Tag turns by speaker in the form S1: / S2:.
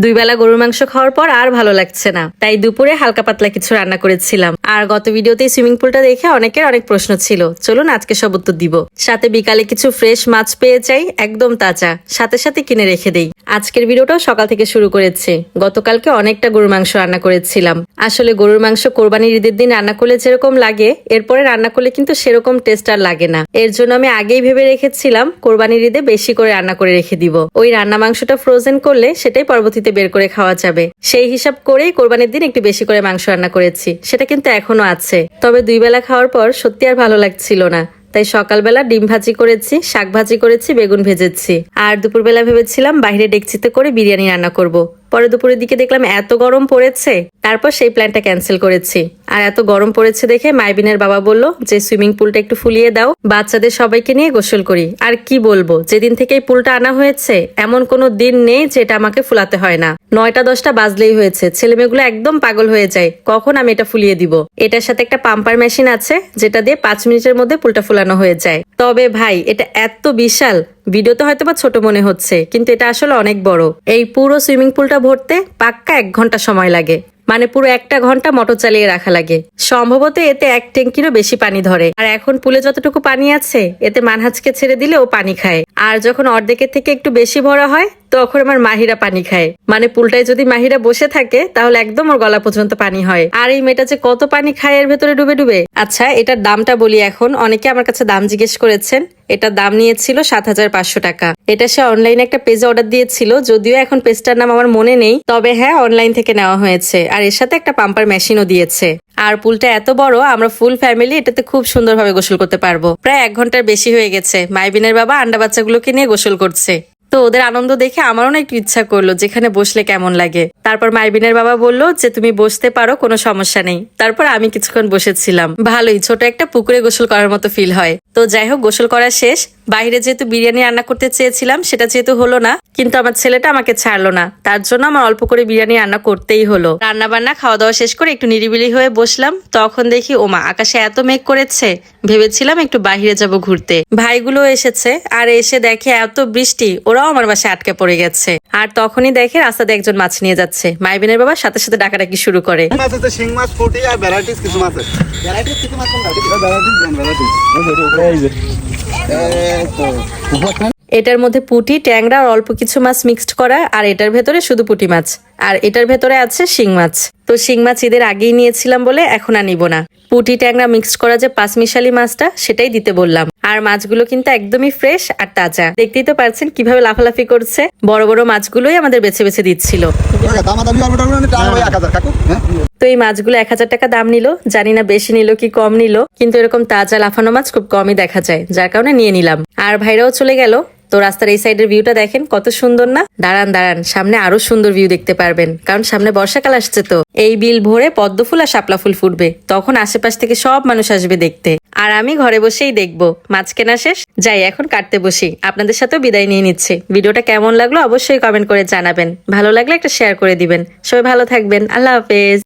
S1: দুই বেলা গরুর মাংস খাওয়ার পর আর ভালো লাগছে না, তাই দুপুরে হালকা পাতলা কিছু রান্না করেছিলাম। আর গত ভিডিওতে সুইমিং পুলটা দেখে অনেকের অনেক প্রশ্ন ছিল, চলুন আজকে সব উত্তর দিব। সাথে বিকালে কিছু ফ্রেশ মাছ পেয়ে যাই, একদম তাজা, সাথে সাথে কিনে রেখে দেই। আজকের ভিডিওটাও সকাল থেকে শুরু করেছে। গতকালকে অনেকটা গরুর মাংস রান্না করেছিলাম। আসলে গরুর মাংস কোরবানির ঈদের দিন রান্না করলে যেরকম লাগে, এরপরে রান্না করলে কিন্তু সেরকম টেস্ট আর লাগে না। এর জন্য আমি আগেই ভেবে রেখেছিলাম কোরবানির ঈদে বেশি করে রান্না করে রেখে দিব। ওই রান্না মাংসটা ফ্রোজেন করলে সেটাই পরবর্তীতে বের করে খাওয়া যাবে। সেই হিসাব করেই কোরবানির দিন একটু বেশি করে মাংস রান্না করেছি, সেটা কিন্তু এখনো আছে। তবে দুই বেলা খাওয়ার পর সত্যি আর ভালো লাগছিল না, তাই সকালবেলা ডিম ভাজি করেছি, শাক ভাজি করেছি, বেগুন ভেজেছি। আর দুপুরবেলা ভেবেছিলাম বাইরে ডেকচিতে করে বিরিয়ানি রান্না করব। পরে দুপুরের দিকে দেখলাম এত গরম পড়েছে, তারপর সেই প্ল্যানটা ক্যান্সেল করেছি। আর এত গরম পড়েছে দেখে মাইবিনের বাবা বলল যে সুইমিং পুলটা একটু ফুলিয়ে দাও, বাচ্চাদের সবাইকে নিয়ে গোসল করি। আর কি বলবো, যেদিন থেকে এই পুলটা আনা হয়েছে এমন কোনো দিন নেই যেটা আমাকে ফুলাতে হয় না। 9টা 10টা বাজলেই হয়েছে, ছেলেমেয়েগুলো একদম পাগল হয়ে যায় কখন আমি এটা ফুলিয়ে দিব। এটার সাথে একটা পাম্পার মেশিন আছে যেটা দিয়ে 5 মিনিটের মধ্যে পুলটা ফুলানো হয়ে যায়। তবে ভাই এটা এত বিশাল, ভিডিওতে হয়তো বা ছোট মনে হচ্ছে, কিন্তু এটা আসলে অনেক বড়। এই পুরো সুইমিং পুলটা ভরতে পাক্কা 1 ঘন্টা সময় লাগে, মানে পুরো 1টা ঘন্টা মোটর চালিয়ে রাখা লাগে। সম্ভবত এতে 1 ট্যাঙ্কিরও বেশি পানি ধরে। আর এখন পুলে যতটুকু পানি আছে এতে মানহাজকে ছেড়ে দিলে ও পানি খায়। আর যখন অর্ধেকের থেকে একটু বেশি ভরা হয় তখন আমার মাহিরা পানি খায়। মানে পুলটায় যদি মাহিরা বসে থাকে তাহলে একদম ওর গলা পর্যন্ত পানি হয়। আর এই মেয়েটা যে কত পানি খায় এর ভেতরে ডুবে ডুবে। আচ্ছা, এটার দামটা বলি। এখন অনেকে আমার কাছে দাম জিজ্ঞেস করেছেন। এটার দাম নিয়েছিল 7,500 টাকা। এটা সে অনলাইনে একটা পেজে অর্ডার দিয়েছিল, যদিও এখন পেজটার নাম আমার মনে নেই, তবে হ্যাঁ অনলাইন থেকে নেওয়া হয়েছে। আর এর সাথে একটা পাম্পার মেশিনও দিয়েছে। আর পুলটা এত বড়, আমরা ফুল ফ্যামিলি এটাতে খুব সুন্দরভাবে গোসল করতে পারবো। প্রায় 1 ঘন্টার বেশি হয়ে গেছে মাইবিনের বাবা আন্ডা বাচ্চাগুলোকে নিয়ে গোসল করছে। তো ওদের আনন্দ দেখে আমারও না একটু ইচ্ছা করলো যেখানে বসলে কেমন লাগে। তারপর মাইবিনের বাবা বললো যে তুমি বসতে পারো, কোনো সমস্যা নেই। তারপর আমি কিছুক্ষণ বসেছিলাম। ভালোই, ছোট একটা পুকুরে গোসল করার মতো ফিল হয়। তো যাই হোক, গোসল করা শেষ। বাইরে যেহেতু বিরিয়ানি রান্না করতে চেয়েছিলাম, সেটা যেহেতু হলো না, কিন্তু আমার ছেলেটা আমাকে ছাড়লো না, তার জন্য আমার অল্প করে বিরিয়ানি রান্না করতেই হলো। রান্না বান্না খাওয়া দাওয়া শেষ করে একটু নিরিবিলি হয়ে বসলাম, তখন দেখি ওমা আকাশে এত মেঘ করেছে। ভেবেছিলাম একটু বাইরে যাব ঘুরতে, ভাইগুলো এসেছে। আর এসে দেখে এত বৃষ্টি, ওরাও আমার বাসায় আটকে পড়ে গেছে। আর তখনই দেখে রাস্তাতে একজন মাছ নিয়ে যাচ্ছে। মাইবিনের বাবা সাথে সাথে ডাকাডাকি শুরু করে। এটার মধ্যে পুঁটি, ট্যাংরা আর অল্প কিছু মাছ মিক্সড করা। আর এটার ভেতরে শুধু পুঁটি মাছ, আর এটার ভেতরে আছে শিং মাছ। তো শিং মাছ ঈদের আগেই নিয়েছিলাম বলে এখন আর নিব না। পুঁটি ট্যাংরা মিক্সড করা যে 5 মিশালি মাছটা, সেটাই দিতে বললাম। আর মাছগুলো কিন্তু একদমই ফ্রেশ আর তাজা। দেখতেই তো পারছেন কিভাবে লাফালাফি করছে। বড় বড় মাছগুলোই আমাদের বেছে বেছে দিচ্ছিল। তো এই মাছগুলো 1000 টাকা দাম নিল। জানি না বেশি নিল কি কম নিল, কিন্তু এরকম তাজা লাফানো মাছ খুব কমই দেখা যায়, যার কারণে নিয়ে নিলাম। আর ভাইরাও চলে গেল। তো রাস্তার এই সাইডের ভিউটা দেখেন কত সুন্দর না। দাঁড়ান দাঁড়ান, সামনে আরো সুন্দর ভিউ দেখতে পারবেন, কারণ সামনে বর্ষাকাল আসছে। তো এই বিল ভরে পদ্ম ফুল আর শাপলা ফুল ফুটবে, তখন আশেপাশ থেকে সব মানুষ আসবে দেখতে। আর আমি ঘরে বসেই দেখবো। মাছ কেনা শেষ, যাই এখন কাটতে বসি। আপনাদের সাথেও বিদায় নিয়ে নিচ্ছে। ভিডিওটা কেমন লাগলো অবশ্যই কমেন্ট করে জানাবেন। ভালো লাগলে একটা শেয়ার করে দিবেন। সবাই ভালো থাকবেন, আল্লাহ হাফেজ।